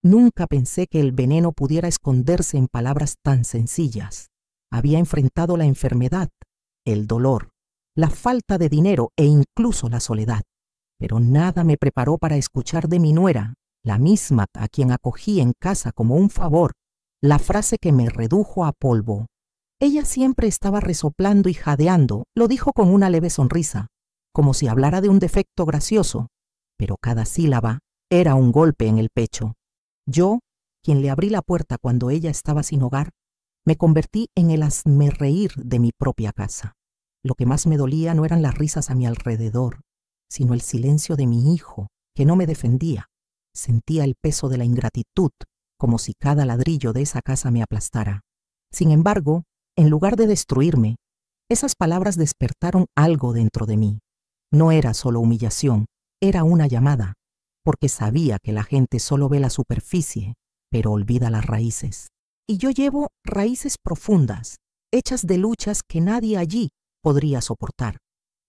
Nunca pensé que el veneno pudiera esconderse en palabras tan sencillas. Había enfrentado la enfermedad, el dolor, la falta de dinero e incluso la soledad. Pero nada me preparó para escuchar de mi nuera, la misma a quien acogí en casa como un favor, la frase que me redujo a polvo. Ella siempre estaba resoplando y jadeando, lo dijo con una leve sonrisa, como si hablara de un defecto gracioso, pero cada sílaba era un golpe en el pecho. Yo, quien le abrí la puerta cuando ella estaba sin hogar, me convertí en el hazmerreír de mi propia casa. Lo que más me dolía no eran las risas a mi alrededor, sino el silencio de mi hijo, que no me defendía. Sentía el peso de la ingratitud, como si cada ladrillo de esa casa me aplastara. Sin embargo, en lugar de destruirme, esas palabras despertaron algo dentro de mí. No era solo humillación, era una llamada, porque sabía que la gente solo ve la superficie, pero olvida las raíces. Y yo llevo raíces profundas, hechas de luchas que nadie allí podría soportar.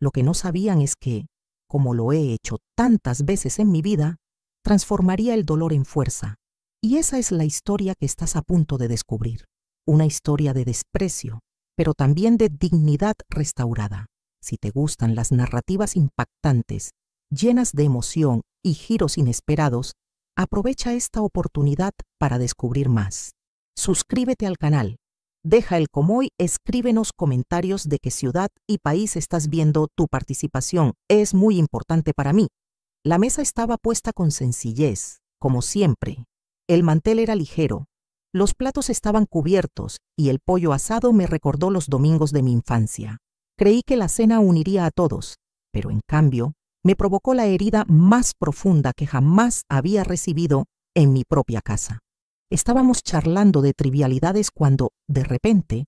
Lo que no sabían es que, como lo he hecho tantas veces en mi vida, transformaría el dolor en fuerza. Y esa es la historia que estás a punto de descubrir. Una historia de desprecio, pero también de dignidad restaurada. Si te gustan las narrativas impactantes, llenas de emoción y giros inesperados, aprovecha esta oportunidad para descubrir más. Suscríbete al canal. Deja el como y escríbenos comentarios de qué ciudad y país estás viendo. Tu participación es muy importante para mí. La mesa estaba puesta con sencillez, como siempre. El mantel era ligero, los platos estaban cubiertos y el pollo asado me recordó los domingos de mi infancia. Creí que la cena uniría a todos, pero en cambio me provocó la herida más profunda que jamás había recibido en mi propia casa. Estábamos charlando de trivialidades cuando, de repente,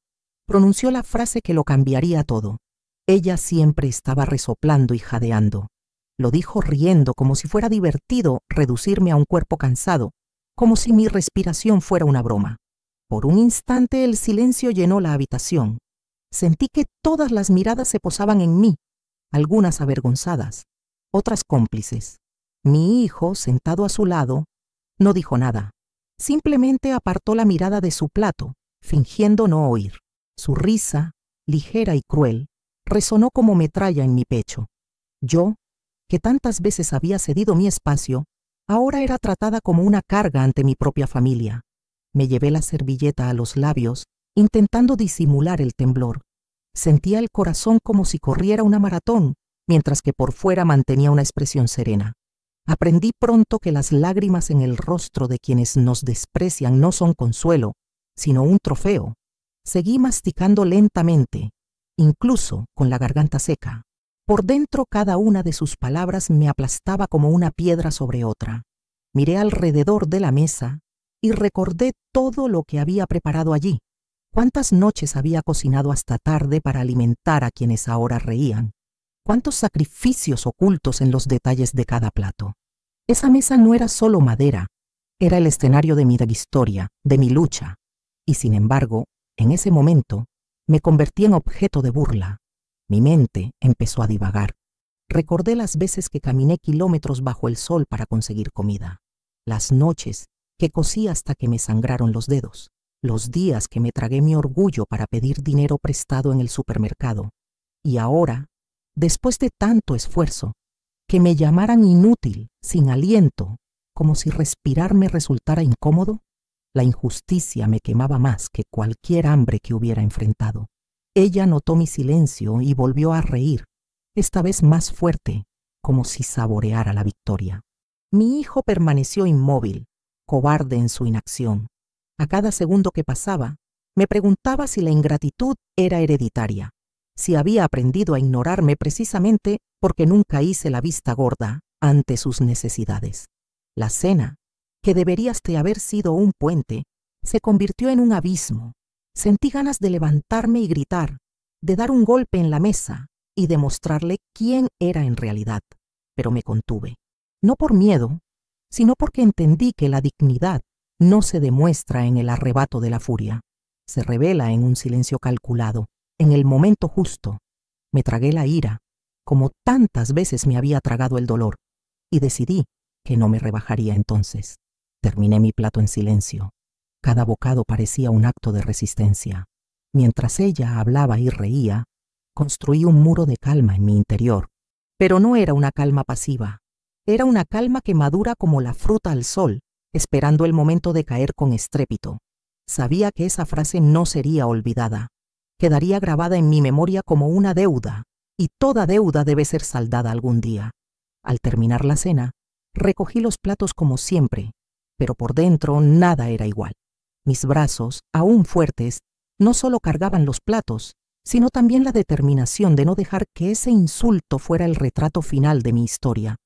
pronunció la frase que lo cambiaría todo. Ella siempre estaba resoplando y jadeando. Lo dijo riendo como si fuera divertido reducirme a un cuerpo cansado, como si mi respiración fuera una broma. Por un instante el silencio llenó la habitación. Sentí que todas las miradas se posaban en mí, algunas avergonzadas, otras cómplices. Mi hijo, sentado a su lado, no dijo nada. Simplemente apartó la mirada de su plato, fingiendo no oír. Su risa, ligera y cruel, resonó como metralla en mi pecho. Yo, que tantas veces había cedido mi espacio, ahora era tratada como una carga ante mi propia familia. Me llevé la servilleta a los labios, intentando disimular el temblor. Sentía el corazón como si corriera una maratón, mientras que por fuera mantenía una expresión serena. Aprendí pronto que las lágrimas en el rostro de quienes nos desprecian no son consuelo, sino un trofeo. Seguí masticando lentamente, incluso con la garganta seca. Por dentro cada una de sus palabras me aplastaba como una piedra sobre otra. Miré alrededor de la mesa y recordé todo lo que había preparado allí. Cuántas noches había cocinado hasta tarde para alimentar a quienes ahora reían. Cuántos sacrificios ocultos en los detalles de cada plato. Esa mesa no era solo madera, era el escenario de mi historia, de mi lucha. Y sin embargo, en ese momento, me convertí en objeto de burla. Mi mente empezó a divagar. Recordé las veces que caminé kilómetros bajo el sol para conseguir comida. Las noches que cosí hasta que me sangraron los dedos. Los días que me tragué mi orgullo para pedir dinero prestado en el supermercado. Y ahora, después de tanto esfuerzo, que me llamaran inútil, sin aliento, como si respirar me resultara incómodo, la injusticia me quemaba más que cualquier hambre que hubiera enfrentado. Ella notó mi silencio y volvió a reír, esta vez más fuerte, como si saboreara la victoria. Mi hijo permaneció inmóvil, cobarde en su inacción. A cada segundo que pasaba, me preguntaba si la ingratitud era hereditaria, si había aprendido a ignorarme precisamente porque nunca hice la vista gorda ante sus necesidades. La cena, que debería de haber sido un puente, se convirtió en un abismo. Sentí ganas de levantarme y gritar, de dar un golpe en la mesa y demostrarle quién era en realidad, pero me contuve. No por miedo, sino porque entendí que la dignidad no se demuestra en el arrebato de la furia. Se revela en un silencio calculado, en el momento justo. Me tragué la ira, como tantas veces me había tragado el dolor, y decidí que no me rebajaría entonces. Terminé mi plato en silencio. Cada bocado parecía un acto de resistencia. Mientras ella hablaba y reía, construí un muro de calma en mi interior. Pero no era una calma pasiva. Era una calma que madura como la fruta al sol, esperando el momento de caer con estrépito. Sabía que esa frase no sería olvidada. Quedaría grabada en mi memoria como una deuda, y toda deuda debe ser saldada algún día. Al terminar la cena, recogí los platos como siempre, pero por dentro nada era igual. Mis brazos, aún fuertes, no solo cargaban los platos, sino también la determinación de no dejar que ese insulto fuera el retrato final de mi historia.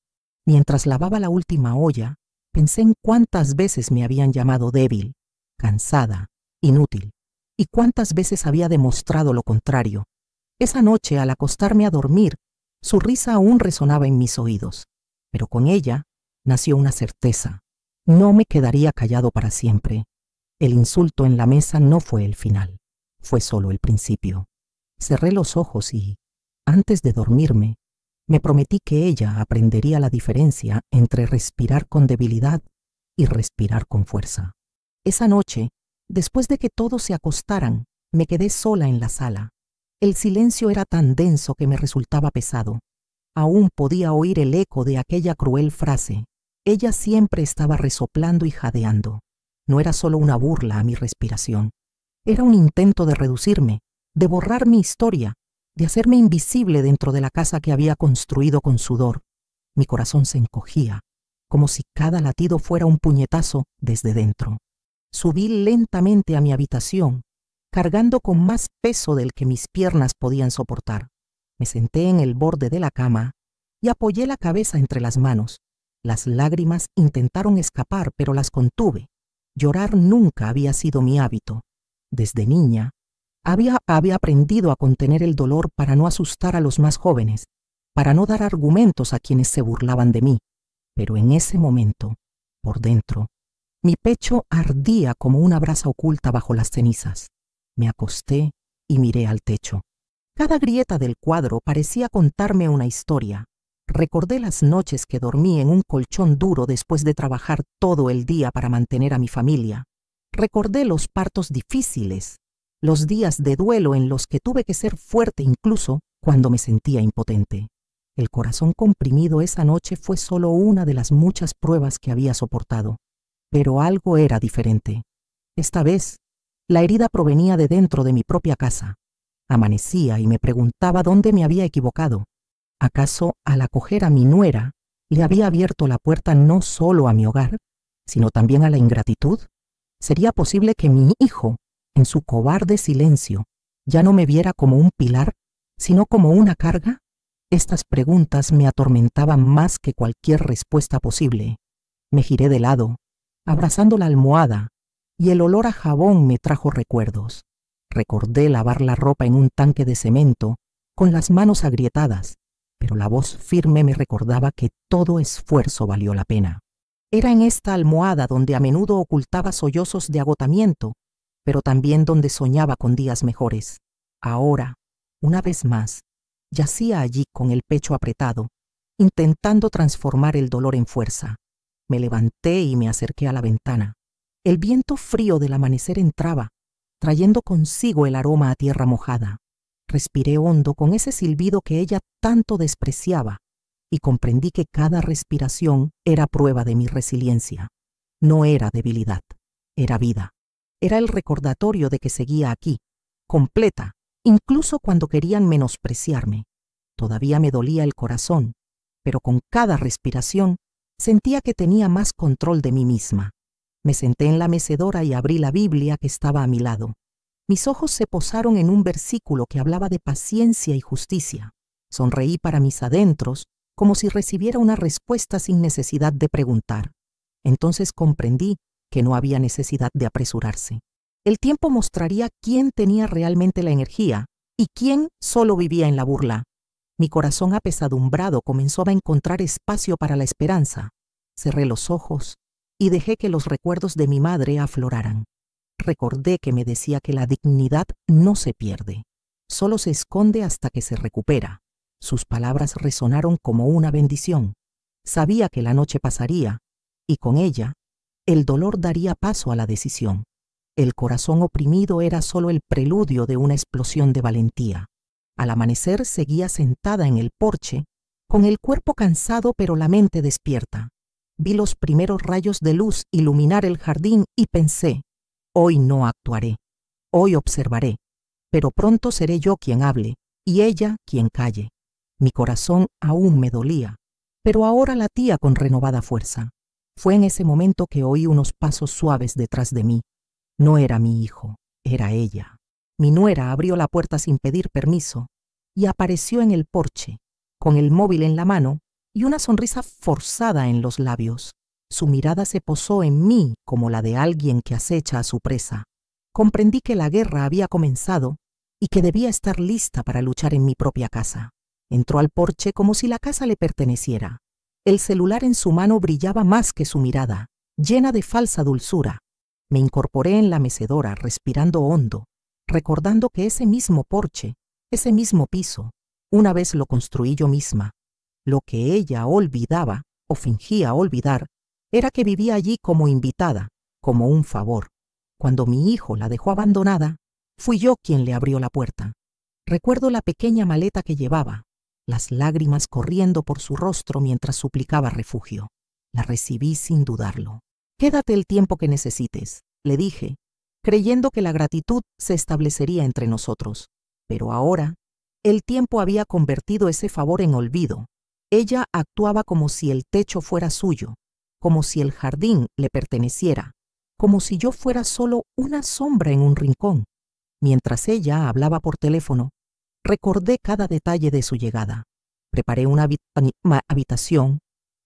Mientras lavaba la última olla, pensé en cuántas veces me habían llamado débil, cansada, inútil, y cuántas veces había demostrado lo contrario. Esa noche, al acostarme a dormir, su risa aún resonaba en mis oídos, pero con ella nació una certeza. No me quedaría callado para siempre. El insulto en la mesa no fue el final, fue solo el principio. Cerré los ojos y, antes de dormirme, me prometí que ella aprendería la diferencia entre respirar con debilidad y respirar con fuerza. Esa noche, después de que todos se acostaran, me quedé sola en la sala. El silencio era tan denso que me resultaba pesado. Aún podía oír el eco de aquella cruel frase. Ella siempre estaba resoplando y jadeando. No era solo una burla a mi respiración. Era un intento de reducirme, de borrar mi historia, de hacerme invisible dentro de la casa que había construido con sudor. Mi corazón se encogía, como si cada latido fuera un puñetazo desde dentro. Subí lentamente a mi habitación, cargando con más peso del que mis piernas podían soportar. Me senté en el borde de la cama y apoyé la cabeza entre las manos. Las lágrimas intentaron escapar, pero las contuve. Llorar nunca había sido mi hábito. Desde niña, había aprendido a contener el dolor para no asustar a los más jóvenes, para no dar argumentos a quienes se burlaban de mí. Pero en ese momento, por dentro, mi pecho ardía como una brasa oculta bajo las cenizas. Me acosté y miré al techo. Cada grieta del cuadro parecía contarme una historia. Recordé las noches que dormí en un colchón duro después de trabajar todo el día para mantener a mi familia. Recordé los partos difíciles, los días de duelo en los que tuve que ser fuerte incluso cuando me sentía impotente. El corazón comprimido esa noche fue solo una de las muchas pruebas que había soportado. Pero algo era diferente. Esta vez, la herida provenía de dentro de mi propia casa. Amanecía y me preguntaba dónde me había equivocado. ¿Acaso al acoger a mi nuera le había abierto la puerta no solo a mi hogar, sino también a la ingratitud? ¿Sería posible que mi hijo, en su cobarde silencio, ya no me viera como un pilar, sino como una carga? Estas preguntas me atormentaban más que cualquier respuesta posible. Me giré de lado, abrazando la almohada, y el olor a jabón me trajo recuerdos. Recordé lavar la ropa en un tanque de cemento, con las manos agrietadas, pero la voz firme me recordaba que todo esfuerzo valió la pena. Era en esta almohada donde a menudo ocultaba sollozos de agotamiento, pero también donde soñaba con días mejores. Ahora, una vez más, yacía allí con el pecho apretado, intentando transformar el dolor en fuerza. Me levanté y me acerqué a la ventana. El viento frío del amanecer entraba, trayendo consigo el aroma a tierra mojada. Respiré hondo con ese silbido que ella tanto despreciaba y comprendí que cada respiración era prueba de mi resiliencia. No era debilidad, era vida. Era el recordatorio de que seguía aquí, completa, incluso cuando querían menospreciarme. Todavía me dolía el corazón, pero con cada respiración sentía que tenía más control de mí misma. Me senté en la mecedora y abrí la Biblia que estaba a mi lado. Mis ojos se posaron en un versículo que hablaba de paciencia y justicia. Sonreí para mis adentros, como si recibiera una respuesta sin necesidad de preguntar. Entonces comprendí que no había necesidad de apresurarse. El tiempo mostraría quién tenía realmente la energía y quién solo vivía en la burla. Mi corazón apesadumbrado comenzó a encontrar espacio para la esperanza. Cerré los ojos y dejé que los recuerdos de mi madre afloraran. Recordé que me decía que la dignidad no se pierde, solo se esconde hasta que se recupera. Sus palabras resonaron como una bendición. Sabía que la noche pasaría, y con ella, el dolor daría paso a la decisión. El corazón oprimido era solo el preludio de una explosión de valentía. Al amanecer seguía sentada en el porche, con el cuerpo cansado pero la mente despierta. Vi los primeros rayos de luz iluminar el jardín y pensé, hoy no actuaré, hoy observaré, pero pronto seré yo quien hable y ella quien calle. Mi corazón aún me dolía, pero ahora latía con renovada fuerza. Fue en ese momento que oí unos pasos suaves detrás de mí. No era mi hijo, era ella. Mi nuera abrió la puerta sin pedir permiso y apareció en el porche, con el móvil en la mano y una sonrisa forzada en los labios. Su mirada se posó en mí como la de alguien que acecha a su presa. Comprendí que la guerra había comenzado y que debía estar lista para luchar en mi propia casa. Entró al porche como si la casa le perteneciera. El celular en su mano brillaba más que su mirada, llena de falsa dulzura. Me incorporé en la mecedora, respirando hondo, recordando que ese mismo porche, ese mismo piso, una vez lo construí yo misma. Lo que ella olvidaba, o fingía olvidar, era que vivía allí como invitada, como un favor. Cuando mi hijo la dejó abandonada, fui yo quien le abrió la puerta. Recuerdo la pequeña maleta que llevaba, las lágrimas corriendo por su rostro mientras suplicaba refugio. La recibí sin dudarlo. «Quédate el tiempo que necesites», le dije, creyendo que la gratitud se establecería entre nosotros. Pero ahora, el tiempo había convertido ese favor en olvido. Ella actuaba como si el techo fuera suyo, como si el jardín le perteneciera, como si yo fuera solo una sombra en un rincón. Mientras ella hablaba por teléfono, recordé cada detalle de su llegada. Preparé una habitación,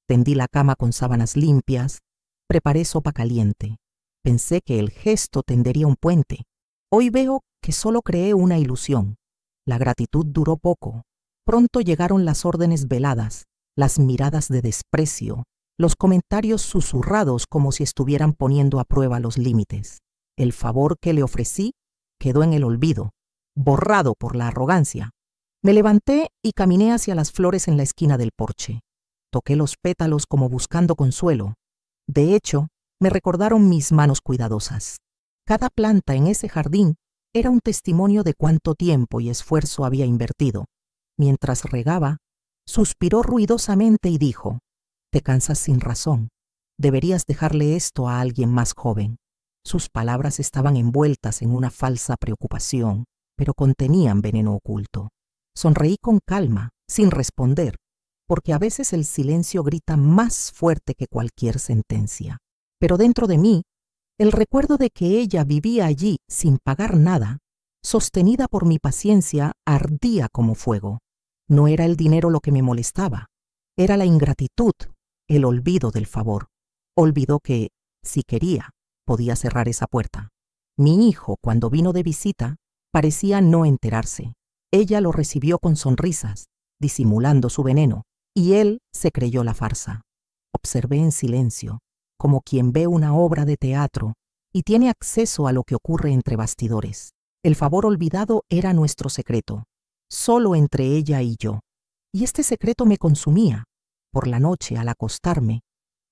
tendí la cama con sábanas limpias, preparé sopa caliente. Pensé que el gesto tendería un puente. Hoy veo que solo creé una ilusión. La gratitud duró poco. Pronto llegaron las órdenes veladas, las miradas de desprecio, los comentarios susurrados como si estuvieran poniendo a prueba los límites. El favor que le ofrecí quedó en el olvido, borrado por la arrogancia. Me levanté y caminé hacia las flores en la esquina del porche. Toqué los pétalos como buscando consuelo. De hecho, me recordaron mis manos cuidadosas. Cada planta en ese jardín era un testimonio de cuánto tiempo y esfuerzo había invertido. Mientras regaba, suspiró ruidosamente y dijo, «Te cansas sin razón. Deberías dejarle esto a alguien más joven». Sus palabras estaban envueltas en una falsa preocupación, pero contenían veneno oculto. Sonreí con calma, sin responder, porque a veces el silencio grita más fuerte que cualquier sentencia. Pero dentro de mí, el recuerdo de que ella vivía allí sin pagar nada, sostenida por mi paciencia, ardía como fuego. No era el dinero lo que me molestaba, era la ingratitud, el olvido del favor. Olvidó que, si quería, podía cerrar esa puerta. Mi hijo, cuando vino de visita, parecía no enterarse. Ella lo recibió con sonrisas, disimulando su veneno, y él se creyó la farsa. Observé en silencio, como quien ve una obra de teatro y tiene acceso a lo que ocurre entre bastidores. El favor olvidado era nuestro secreto, solo entre ella y yo. Y este secreto me consumía. Por la noche, al acostarme,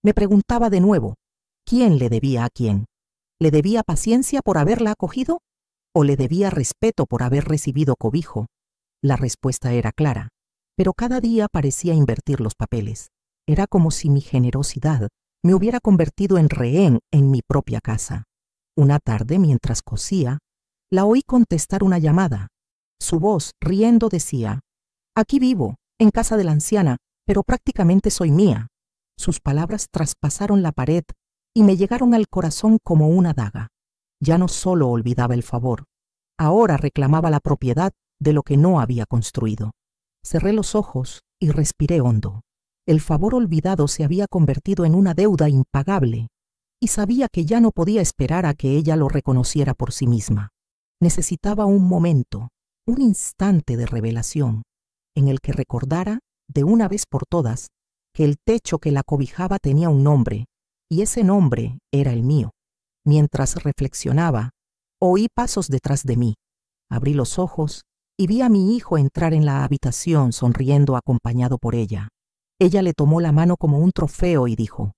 me preguntaba de nuevo, ¿quién le debía a quién? ¿Le debía paciencia por haberla acogido? ¿O le debía respeto por haber recibido cobijo? La respuesta era clara, pero cada día parecía invertir los papeles. Era como si mi generosidad me hubiera convertido en rehén en mi propia casa. Una tarde, mientras cosía, la oí contestar una llamada. Su voz, riendo, decía, «Aquí vivo, en casa de la anciana, pero prácticamente soy mía». Sus palabras traspasaron la pared y me llegaron al corazón como una daga. Ya no solo olvidaba el favor, ahora reclamaba la propiedad de lo que no había construido. Cerré los ojos y respiré hondo. El favor olvidado se había convertido en una deuda impagable, y sabía que ya no podía esperar a que ella lo reconociera por sí misma. Necesitaba un momento, un instante de revelación, en el que recordara, de una vez por todas, que el techo que la cobijaba tenía un nombre, y ese nombre era el mío. Mientras reflexionaba, oí pasos detrás de mí. Abrí los ojos y vi a mi hijo entrar en la habitación sonriendo acompañado por ella. Ella le tomó la mano como un trofeo y dijo,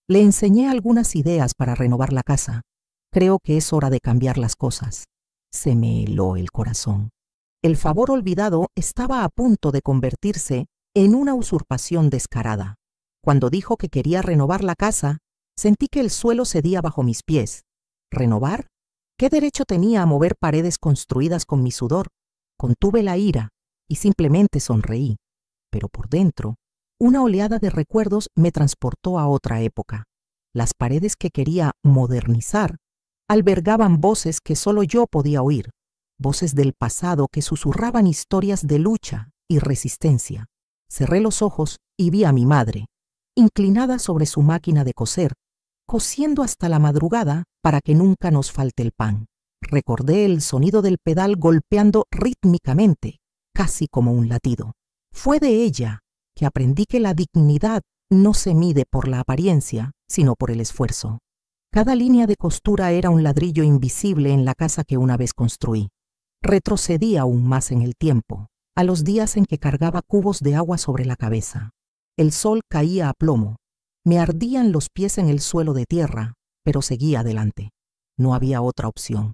Le enseñé algunas ideas para renovar la casa. Creo que es hora de cambiar las cosas. Se me heló el corazón. El favor olvidado estaba a punto de convertirse en una usurpación descarada. Cuando dijo que quería renovar la casa, sentí que el suelo cedía bajo mis pies. ¿Renovar? ¿Qué derecho tenía a mover paredes construidas con mi sudor? Contuve la ira y simplemente sonreí. Pero por dentro, una oleada de recuerdos me transportó a otra época. Las paredes que quería modernizar albergaban voces que solo yo podía oír, voces del pasado que susurraban historias de lucha y resistencia. Cerré los ojos y vi a mi madre, inclinada sobre su máquina de coser, cosiendo hasta la madrugada para que nunca nos falte el pan. Recordé el sonido del pedal golpeando rítmicamente, casi como un latido. Fue de ella que aprendí que la dignidad no se mide por la apariencia, sino por el esfuerzo. Cada línea de costura era un ladrillo invisible en la casa que una vez construí. Retrocedí aún más en el tiempo, a los días en que cargaba cubos de agua sobre la cabeza. El sol caía a plomo. Me ardían los pies en el suelo de tierra, pero seguía adelante. No había otra opción.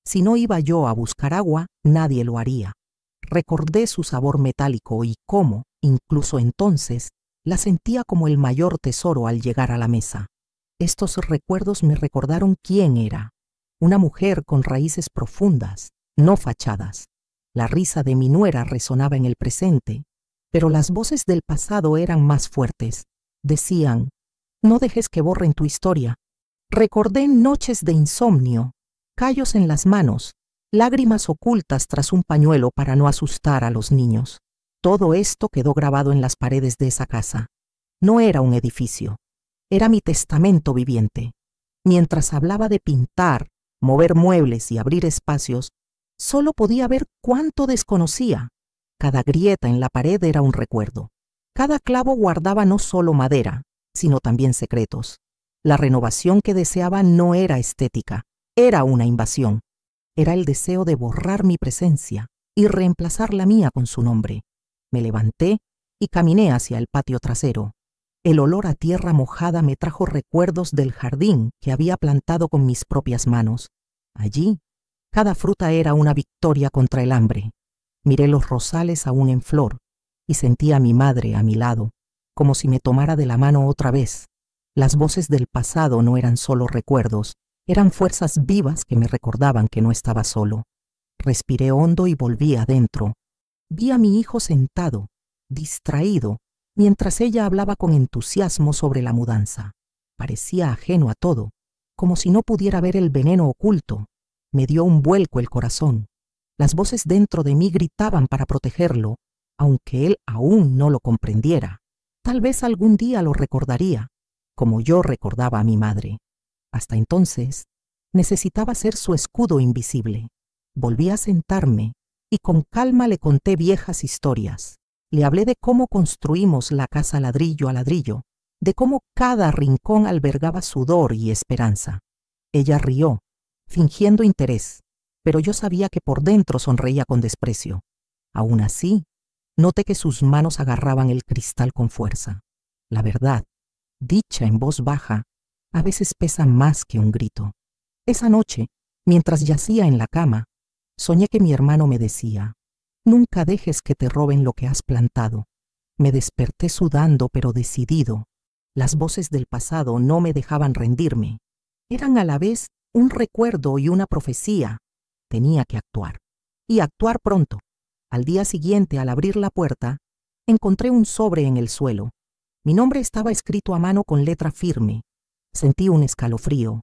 Si no iba yo a buscar agua, nadie lo haría. Recordé su sabor metálico y cómo, incluso entonces, la sentía como el mayor tesoro al llegar a la mesa. Estos recuerdos me recordaron quién era. Una mujer con raíces profundas, no fachadas. La risa de mi nuera resonaba en el presente, pero las voces del pasado eran más fuertes. Decían, no dejes que borren tu historia. Recordé noches de insomnio, callos en las manos, lágrimas ocultas tras un pañuelo para no asustar a los niños. Todo esto quedó grabado en las paredes de esa casa. No era un edificio, era mi testamento viviente. Mientras hablaba de pintar, mover muebles y abrir espacios, solo podía ver cuánto desconocía. Cada grieta en la pared era un recuerdo. Cada clavo guardaba no solo madera, sino también secretos. La renovación que deseaba no era estética, era una invasión. Era el deseo de borrar mi presencia y reemplazar la mía con su nombre. Me levanté y caminé hacia el patio trasero. El olor a tierra mojada me trajo recuerdos del jardín que había plantado con mis propias manos. Allí, cada fruta era una victoria contra el hambre. Miré los rosales aún en flor y sentí a mi madre a mi lado, como si me tomara de la mano otra vez. Las voces del pasado no eran solo recuerdos, eran fuerzas vivas que me recordaban que no estaba solo. Respiré hondo y volví adentro. Vi a mi hijo sentado, distraído, mientras ella hablaba con entusiasmo sobre la mudanza. Parecía ajeno a todo, como si no pudiera ver el veneno oculto. Me dio un vuelco el corazón. Las voces dentro de mí gritaban para protegerlo, aunque él aún no lo comprendiera. Tal vez algún día lo recordaría, como yo recordaba a mi madre. Hasta entonces, necesitaba ser su escudo invisible. Volví a sentarme y con calma le conté viejas historias. Le hablé de cómo construimos la casa ladrillo a ladrillo, de cómo cada rincón albergaba sudor y esperanza. Ella rió, fingiendo interés, pero yo sabía que por dentro sonreía con desprecio. Aún así, noté que sus manos agarraban el cristal con fuerza. La verdad, dicha en voz baja, a veces pesa más que un grito. Esa noche, mientras yacía en la cama, soñé que mi hermano me decía, «Nunca dejes que te roben lo que has plantado». Me desperté sudando pero decidido. Las voces del pasado no me dejaban rendirme. Eran a la vez un recuerdo y una profecía. Tenía que actuar. Y actuar pronto. Al día siguiente, al abrir la puerta, encontré un sobre en el suelo. Mi nombre estaba escrito a mano con letra firme. Sentí un escalofrío.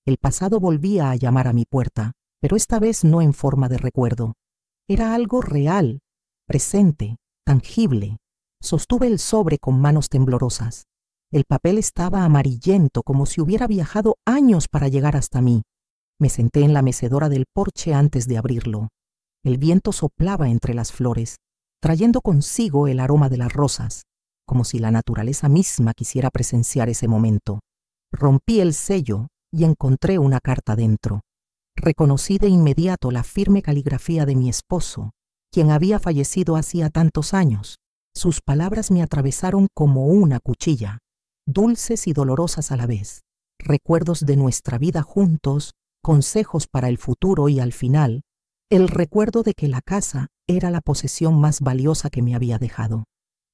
El pasado volvía a llamar a mi puerta, pero esta vez no en forma de recuerdo. Era algo real, presente, tangible. Sostuve el sobre con manos temblorosas. El papel estaba amarillento, como si hubiera viajado años para llegar hasta mí. Me senté en la mecedora del porche antes de abrirlo. El viento soplaba entre las flores, trayendo consigo el aroma de las rosas, como si la naturaleza misma quisiera presenciar ese momento. Rompí el sello y encontré una carta dentro. Reconocí de inmediato la firme caligrafía de mi esposo, quien había fallecido hacía tantos años. Sus palabras me atravesaron como una cuchilla. dulces y dolorosas a la vez, recuerdos de nuestra vida juntos, consejos para el futuro y al final, el recuerdo de que la casa era la posesión más valiosa que me había dejado.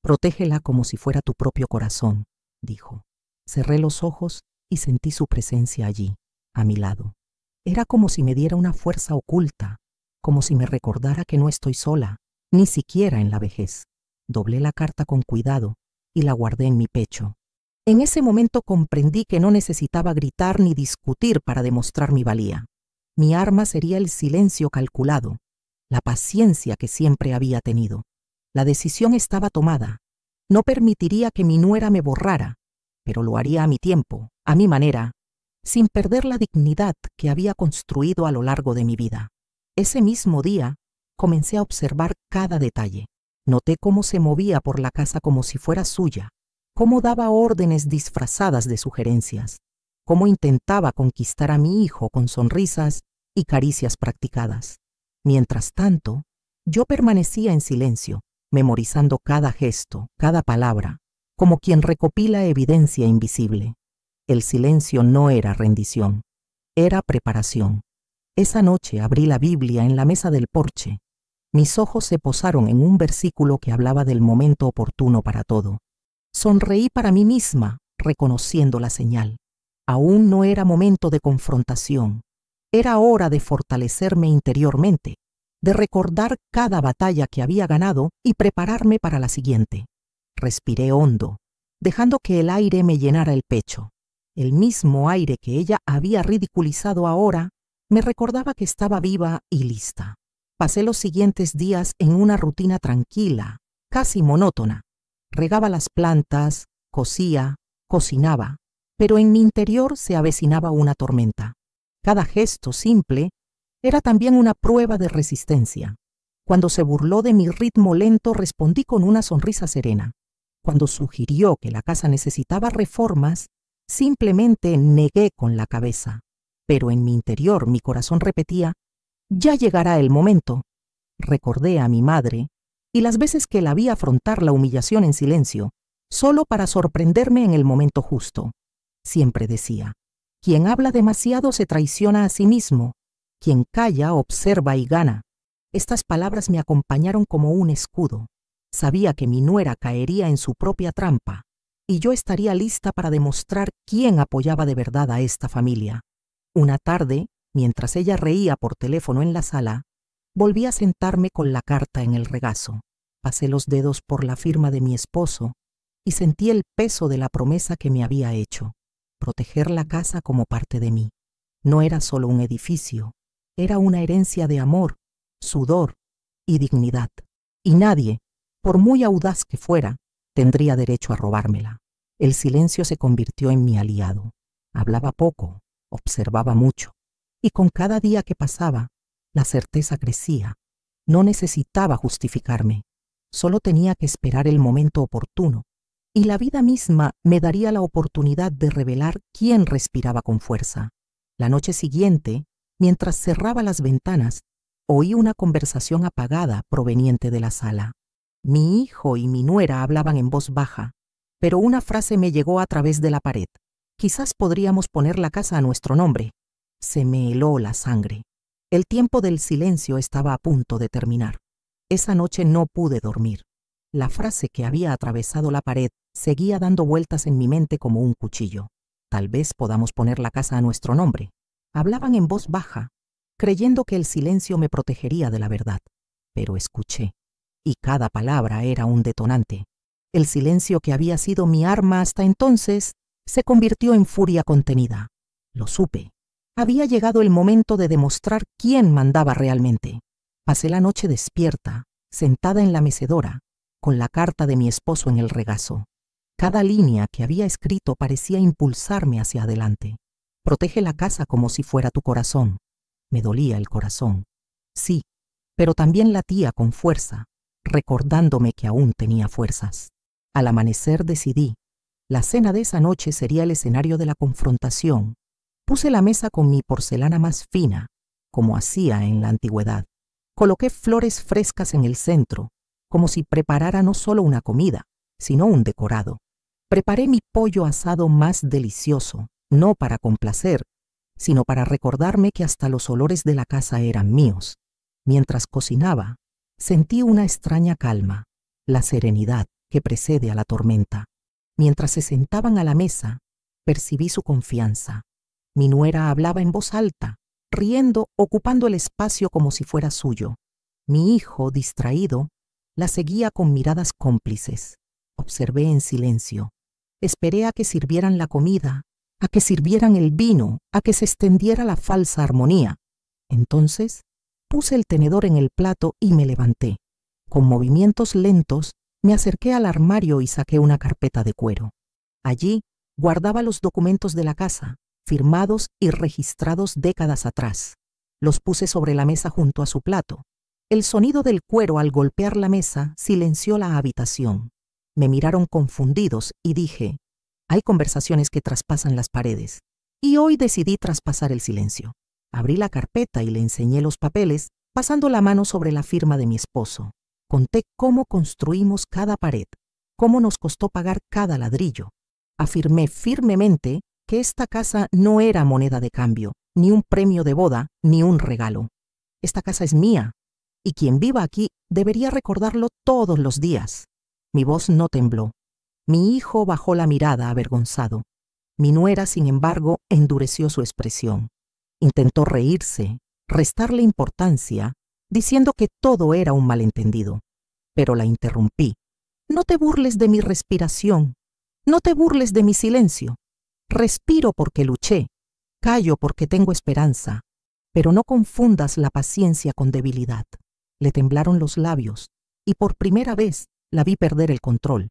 Protégela como si fuera tu propio corazón, dijo. Cerré los ojos y sentí su presencia allí, a mi lado. Era como si me diera una fuerza oculta, como si me recordara que no estoy sola, ni siquiera en la vejez. Doblé la carta con cuidado y la guardé en mi pecho. En ese momento comprendí que no necesitaba gritar ni discutir para demostrar mi valía. Mi arma sería el silencio calculado, la paciencia que siempre había tenido. La decisión estaba tomada. No permitiría que mi nuera me borrara, pero lo haría a mi tiempo, a mi manera, sin perder la dignidad que había construido a lo largo de mi vida. Ese mismo día, comencé a observar cada detalle. Noté cómo se movía por la casa como si fuera suya, cómo daba órdenes disfrazadas de sugerencias, cómo intentaba conquistar a mi hijo con sonrisas y caricias practicadas. Mientras tanto, yo permanecía en silencio, memorizando cada gesto, cada palabra, como quien recopila evidencia invisible. El silencio no era rendición, era preparación. Esa noche abrí la Biblia en la mesa del porche. Mis ojos se posaron en un versículo que hablaba del momento oportuno para todo. Sonreí para mí misma, reconociendo la señal. Aún no era momento de confrontación. Era hora de fortalecerme interiormente, de recordar cada batalla que había ganado y prepararme para la siguiente. Respiré hondo, dejando que el aire me llenara el pecho. El mismo aire que ella había ridiculizado ahora me recordaba que estaba viva y lista. Pasé los siguientes días en una rutina tranquila, casi monótona. Regaba las plantas, cosía, cocinaba, pero en mi interior se avecinaba una tormenta. Cada gesto simple era también una prueba de resistencia. Cuando se burló de mi ritmo lento, respondí con una sonrisa serena. Cuando sugirió que la casa necesitaba reformas, simplemente negué con la cabeza. Pero en mi interior mi corazón repetía: ya llegará el momento. Recordé a mi madre y las veces que la vi afrontar la humillación en silencio, solo para sorprenderme en el momento justo. Siempre decía: quien habla demasiado se traiciona a sí mismo, quien calla observa y gana. Estas palabras me acompañaron como un escudo. Sabía que mi nuera caería en su propia trampa, y yo estaría lista para demostrar quién apoyaba de verdad a esta familia. Una tarde, mientras ella reía por teléfono en la sala, volví a sentarme con la carta en el regazo. Pasé los dedos por la firma de mi esposo y sentí el peso de la promesa que me había hecho: proteger la casa como parte de mí. No era solo un edificio, era una herencia de amor, sudor y dignidad. Y nadie, por muy audaz que fuera, tendría derecho a robármela. El silencio se convirtió en mi aliado. Hablaba poco, observaba mucho, y con cada día que pasaba, la certeza crecía. No necesitaba justificarme, solo tenía que esperar el momento oportuno, y la vida misma me daría la oportunidad de revelar quién respiraba con fuerza. La noche siguiente, mientras cerraba las ventanas, oí una conversación apagada proveniente de la sala. Mi hijo y mi nuera hablaban en voz baja, pero una frase me llegó a través de la pared: quizás podríamos poner la casa a nuestro nombre. Se me heló la sangre. El tiempo del silencio estaba a punto de terminar. Esa noche no pude dormir. La frase que había atravesado la pared seguía dando vueltas en mi mente como un cuchillo. Tal vez podamos poner la casa a nuestro nombre. Hablaban en voz baja, creyendo que el silencio me protegería de la verdad. Pero escuché, y cada palabra era un detonante. El silencio que había sido mi arma hasta entonces se convirtió en furia contenida. Lo supe. Había llegado el momento de demostrar quién mandaba realmente. Pasé la noche despierta, sentada en la mecedora, con la carta de mi esposo en el regazo. Cada línea que había escrito parecía impulsarme hacia adelante. Protege la casa como si fuera tu corazón. Me dolía el corazón. Sí, pero también latía con fuerza, recordándome que aún tenía fuerzas. Al amanecer decidí: la cena de esa noche sería el escenario de la confrontación. Puse la mesa con mi porcelana más fina, como hacía en la antigüedad. Coloqué flores frescas en el centro, como si preparara no solo una comida, sino un decorado. Preparé mi pollo asado más delicioso, no para complacer, sino para recordarme que hasta los olores de la casa eran míos. Mientras cocinaba, sentí una extraña calma, la serenidad que precede a la tormenta. Mientras se sentaban a la mesa, percibí su confianza. Mi nuera hablaba en voz alta, riendo, ocupando el espacio como si fuera suyo. Mi hijo, distraído, la seguía con miradas cómplices. Observé en silencio. Esperé a que sirvieran la comida, a que sirvieran el vino, a que se extendiera la falsa armonía. Entonces, puse el tenedor en el plato y me levanté. Con movimientos lentos, me acerqué al armario y saqué una carpeta de cuero. Allí guardaba los documentos de la casa, firmados y registrados décadas atrás. Los puse sobre la mesa junto a su plato. El sonido del cuero al golpear la mesa silenció la habitación. Me miraron confundidos y dije, hay conversaciones que traspasan las paredes. Y hoy decidí traspasar el silencio. Abrí la carpeta y le enseñé los papeles, pasando la mano sobre la firma de mi esposo. Conté cómo construimos cada pared, cómo nos costó pagar cada ladrillo. Afirmé firmemente que esta casa no era moneda de cambio, ni un premio de boda, ni un regalo. Esta casa es mía, y quien viva aquí debería recordarlo todos los días. Mi voz no tembló. Mi hijo bajó la mirada avergonzado. Mi nuera, sin embargo, endureció su expresión. Intentó reírse, restarle importancia, diciendo que todo era un malentendido. Pero la interrumpí. No te burles de mi respiración. No te burles de mi silencio. Respiro porque luché. Callo porque tengo esperanza. Pero no confundas la paciencia con debilidad. Le temblaron los labios, y por primera vez la vi perder el control.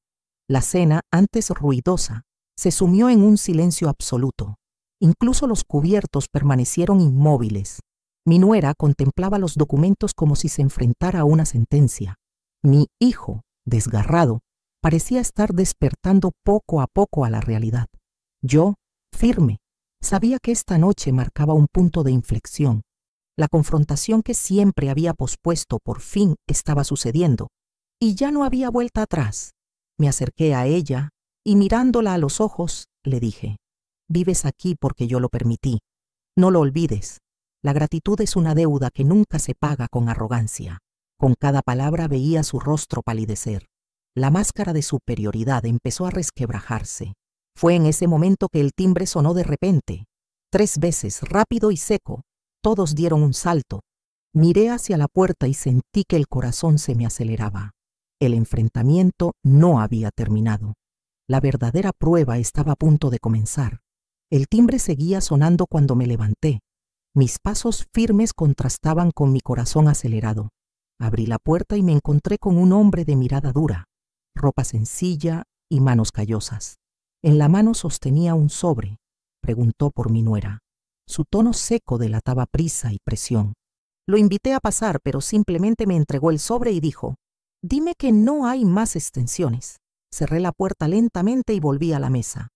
La cena, antes ruidosa, se sumió en un silencio absoluto. Incluso los cubiertos permanecieron inmóviles. Mi nuera contemplaba los documentos como si se enfrentara a una sentencia. Mi hijo, desgarrado, parecía estar despertando poco a poco a la realidad. Yo, firme, sabía que esta noche marcaba un punto de inflexión. La confrontación que siempre había pospuesto por fin estaba sucediendo, y ya no había vuelta atrás. Me acerqué a ella y mirándola a los ojos, le dije, vives aquí porque yo lo permití. No lo olvides. La gratitud es una deuda que nunca se paga con arrogancia. Con cada palabra veía su rostro palidecer. La máscara de superioridad empezó a resquebrajarse. Fue en ese momento que el timbre sonó de repente. 3 veces, rápido y seco. Todos dieron un salto. Miré hacia la puerta y sentí que el corazón se me aceleraba. El enfrentamiento no había terminado. La verdadera prueba estaba a punto de comenzar. El timbre seguía sonando cuando me levanté. Mis pasos firmes contrastaban con mi corazón acelerado. Abrí la puerta y me encontré con un hombre de mirada dura, ropa sencilla y manos callosas. En la mano sostenía un sobre. Preguntó por mi nuera. Su tono seco delataba prisa y presión. Lo invité a pasar, pero simplemente me entregó el sobre y dijo, «Dime que no hay más extensiones». Cerré la puerta lentamente y volví a la mesa.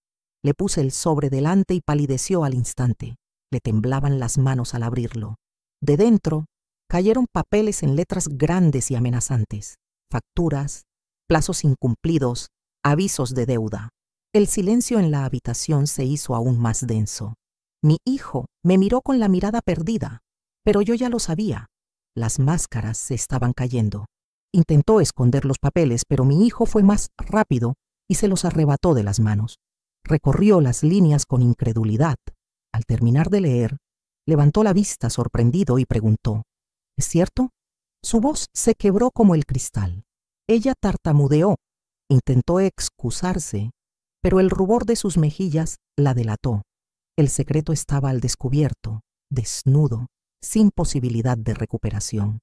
Le puse el sobre delante y palideció al instante. Le temblaban las manos al abrirlo. De dentro cayeron papeles en letras grandes y amenazantes, facturas, plazos incumplidos, avisos de deuda. El silencio en la habitación se hizo aún más denso. Mi hijo me miró con la mirada perdida, pero yo ya lo sabía. Las máscaras se estaban cayendo. Intentó esconder los papeles, pero mi hijo fue más rápido y se los arrebató de las manos. Recorrió las líneas con incredulidad. Al terminar de leer, levantó la vista sorprendido y preguntó, ¿es cierto? Su voz se quebró como el cristal. Ella tartamudeó, intentó excusarse, pero el rubor de sus mejillas la delató. El secreto estaba al descubierto, desnudo, sin posibilidad de recuperación.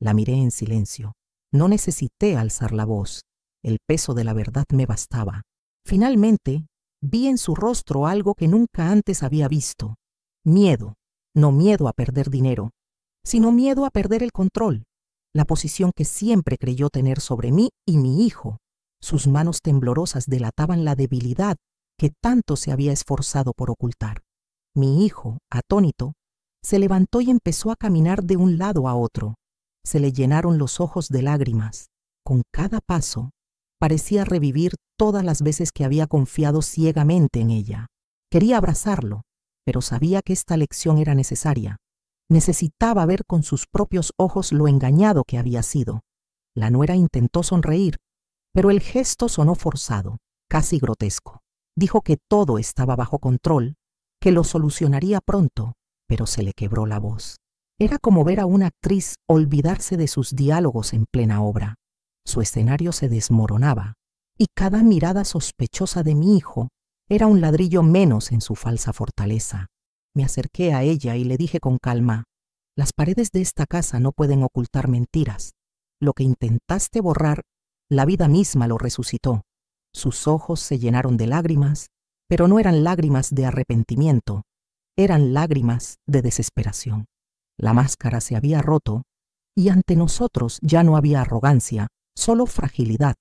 La miré en silencio. No necesité alzar la voz. El peso de la verdad me bastaba. Finalmente, vi en su rostro algo que nunca antes había visto. Miedo. No miedo a perder dinero, sino miedo a perder el control, la posición que siempre creyó tener sobre mí y mi hijo. Sus manos temblorosas delataban la debilidad que tanto se había esforzado por ocultar. Mi hijo, atónito, se levantó y empezó a caminar de un lado a otro. Se le llenaron los ojos de lágrimas. Con cada paso, parecía revivir todas las veces que había confiado ciegamente en ella. Quería abrazarlo, pero sabía que esta lección era necesaria. Necesitaba ver con sus propios ojos lo engañado que había sido. La nuera intentó sonreír, pero el gesto sonó forzado, casi grotesco. Dijo que todo estaba bajo control, que lo solucionaría pronto, pero se le quebró la voz. Era como ver a una actriz olvidarse de sus diálogos en plena obra. Su escenario se desmoronaba, y cada mirada sospechosa de mi hijo era un ladrillo menos en su falsa fortaleza. Me acerqué a ella y le dije con calma: «Las paredes de esta casa no pueden ocultar mentiras. Lo que intentaste borrar, la vida misma lo resucitó». Sus ojos se llenaron de lágrimas, pero no eran lágrimas de arrepentimiento, eran lágrimas de desesperación. La máscara se había roto y ante nosotros ya no había arrogancia, solo fragilidad.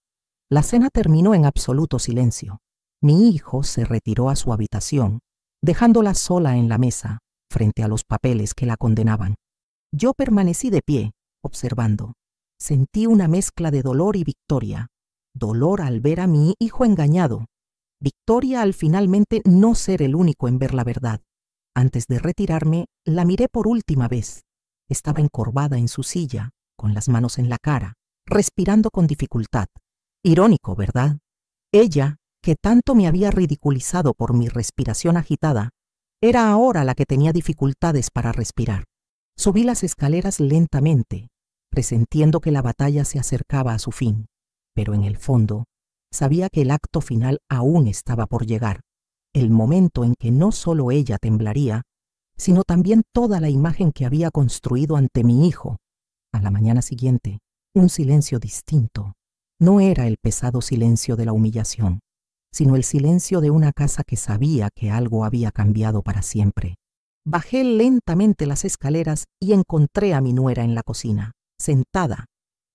La cena terminó en absoluto silencio. Mi hijo se retiró a su habitación, dejándola sola en la mesa, frente a los papeles que la condenaban. Yo permanecí de pie, observando. Sentí una mezcla de dolor y victoria. Dolor al ver a mi hijo engañado. Victoria al finalmente no ser el único en ver la verdad. Antes de retirarme, la miré por última vez. Estaba encorvada en su silla, con las manos en la cara, respirando con dificultad. Irónico, ¿verdad? Ella, que tanto me había ridiculizado por mi respiración agitada, era ahora la que tenía dificultades para respirar. Subí las escaleras lentamente, presintiendo que la batalla se acercaba a su fin, pero en el fondo sabía que el acto final aún estaba por llegar, el momento en que no solo ella temblaría, sino también toda la imagen que había construido ante mi hijo. A la mañana siguiente, un silencio distinto. No era el pesado silencio de la humillación, sino el silencio de una casa que sabía que algo había cambiado para siempre. Bajé lentamente las escaleras y encontré a mi nuera en la cocina, sentada,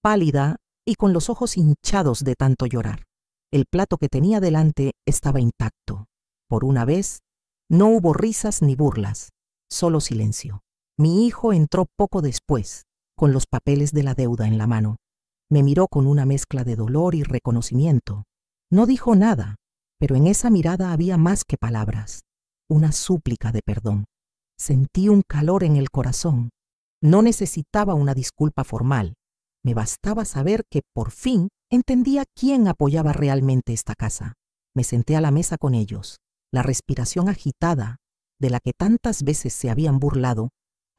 pálida y con los ojos hinchados de tanto llorar. El plato que tenía delante estaba intacto. Por una vez, no hubo risas ni burlas, solo silencio. Mi hijo entró poco después, con los papeles de la deuda en la mano. Me miró con una mezcla de dolor y reconocimiento. No dijo nada, pero en esa mirada había más que palabras, una súplica de perdón. Sentí un calor en el corazón. No necesitaba una disculpa formal. Me bastaba saber que, por fin, entendía quién apoyaba realmente esta casa. Me senté a la mesa con ellos. La respiración agitada, de la que tantas veces se habían burlado,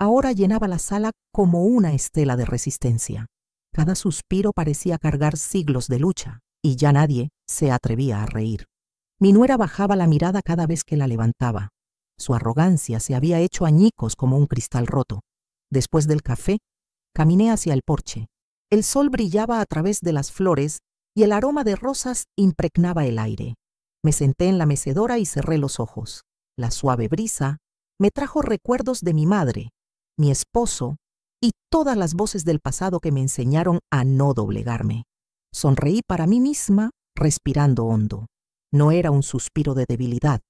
ahora llenaba la sala como una estela de resistencia. Cada suspiro parecía cargar siglos de lucha, y ya nadie se atrevía a reír. Mi nuera bajaba la mirada cada vez que la levantaba. Su arrogancia se había hecho añicos como un cristal roto. Después del café, caminé hacia el porche. El sol brillaba a través de las flores y el aroma de rosas impregnaba el aire. Me senté en la mecedora y cerré los ojos. La suave brisa me trajo recuerdos de mi madre, mi esposo y todas las voces del pasado que me enseñaron a no doblegarme. Sonreí para mí misma, respirando hondo. No era un suspiro de debilidad,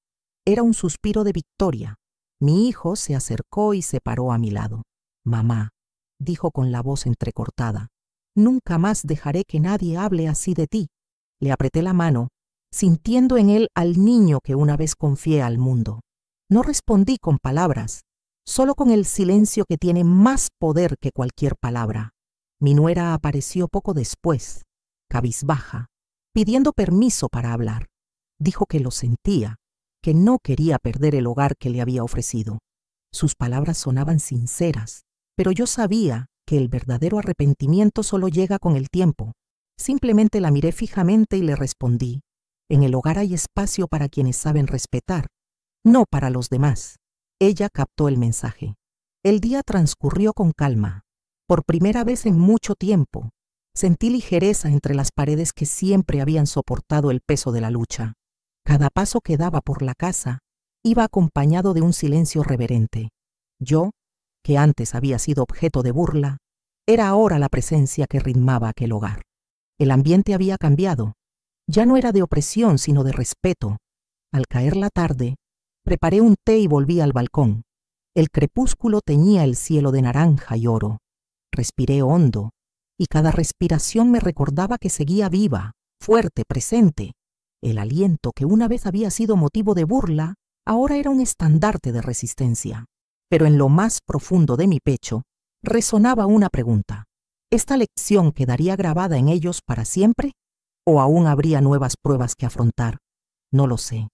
era un suspiro de victoria. Mi hijo se acercó y se paró a mi lado. «Mamá», dijo con la voz entrecortada, «nunca más dejaré que nadie hable así de ti». Le apreté la mano, sintiendo en él al niño que una vez confié al mundo. No respondí con palabras, solo con el silencio que tiene más poder que cualquier palabra. Mi nuera apareció poco después, cabizbaja, pidiendo permiso para hablar. Dijo que lo sentía, que no quería perder el hogar que le había ofrecido. Sus palabras sonaban sinceras, pero yo sabía que el verdadero arrepentimiento solo llega con el tiempo. Simplemente la miré fijamente y le respondí: «En el hogar hay espacio para quienes saben respetar, no para los demás». Ella captó el mensaje. El día transcurrió con calma. Por primera vez en mucho tiempo, sentí ligereza entre las paredes que siempre habían soportado el peso de la lucha. Cada paso que daba por la casa iba acompañado de un silencio reverente. Yo, que antes había sido objeto de burla, era ahora la presencia que ritmaba aquel hogar. El ambiente había cambiado. Ya no era de opresión, sino de respeto. Al caer la tarde, preparé un té y volví al balcón. El crepúsculo teñía el cielo de naranja y oro. Respiré hondo, y cada respiración me recordaba que seguía viva, fuerte, presente. El aliento que una vez había sido motivo de burla, ahora era un estandarte de resistencia. Pero en lo más profundo de mi pecho resonaba una pregunta. ¿Esta lección quedaría grabada en ellos para siempre? ¿O aún habría nuevas pruebas que afrontar? No lo sé.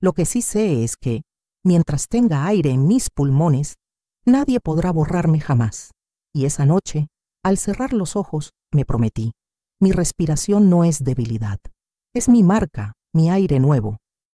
Lo que sí sé es que, mientras tenga aire en mis pulmones, nadie podrá borrarme jamás. Y esa noche, al cerrar los ojos, me prometí. Mi respiración no es debilidad. Es mi marca, mi aire nuevo.